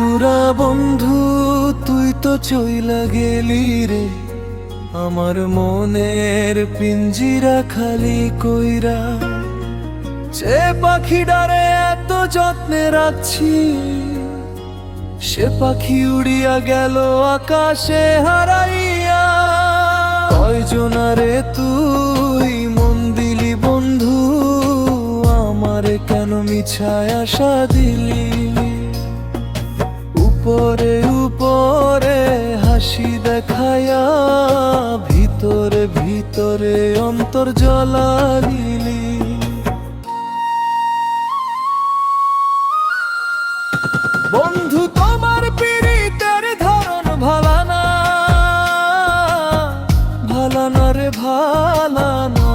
সুরা বন্ধু তুই তো চইলা গেলি রে, আমার মনের পিঞ্জিরা খালি কইরা। যে পাখিটারে এত যত্নে রাখছি, সে পাখি উড়িয়া গেল আকাশে হারাইয়া। কয়জনারে তুই মন দিলি বন্ধু, আমারে কেন মিছায় আশা দিলি? উপরে উপরে হাসি দেখায়া, ভিতরে ভিতরে অন্তর জ্বলালিলি। বন্ধু তোমার পীড়িতের ধরন ভালানা, ভালানা রে ভালানা।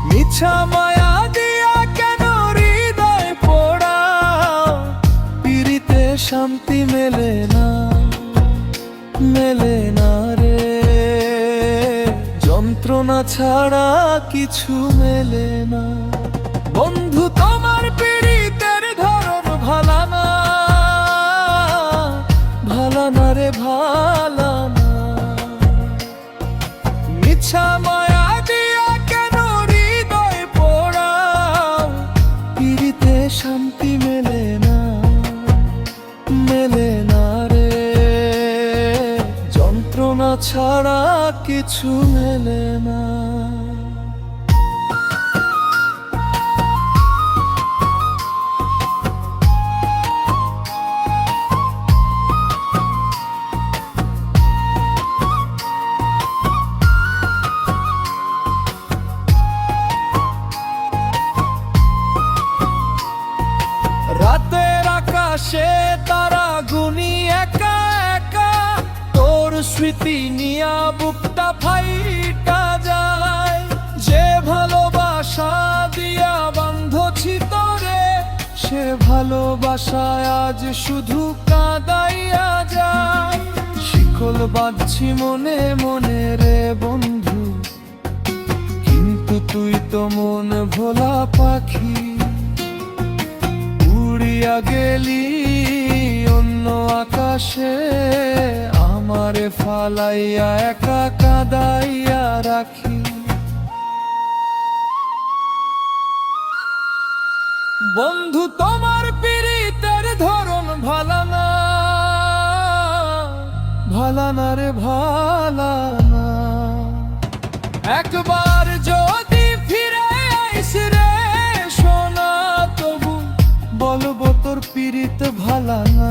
মিছা মায়া দিয়া কেন হৃদয় পোড়াও? পীড়িতে শান্তি মেলে না, মেলে না রে। যন্ত্রণা ছাড়া কিছু মেলে না। বন্ধু তোমার পীড়িতের ধরন ভালানা, ভালানা রে ভালানা। মিছা মায়া দিয়া কেন হৃদয় পোড়াও? পীড়িতে শান্তি মেলে না, মেলে না রে। যন্ত্রণা ছাড়া কিছু মেলে না। রাতের আকাশে তারা গুনি একা একা, তোর স্মৃতি নিয়া বুকটা ফাইটা যায়। যে ভালোবাসা দিয়া বান্ধছি তোরে, সে ভালোবাসায় আজ শুধু কাঁদাইয়া যায়। শিকল বাঁধছি মনে মনে রে বন্ধু, কিন্তু তুই তো মন ভোলা পাখি। উড়িয়া গেলি অন্য আকাশে, আমারে ফালাইয়া একা কাঁদাইয়া রাখি। বন্ধু তোমার পীড়িতের ধরন ভালানা, ভালানা রে ভালানা। একবার যদি ফিরে আইস রে সোনা, তবু বলবো তোর পীড়িত ভালানা।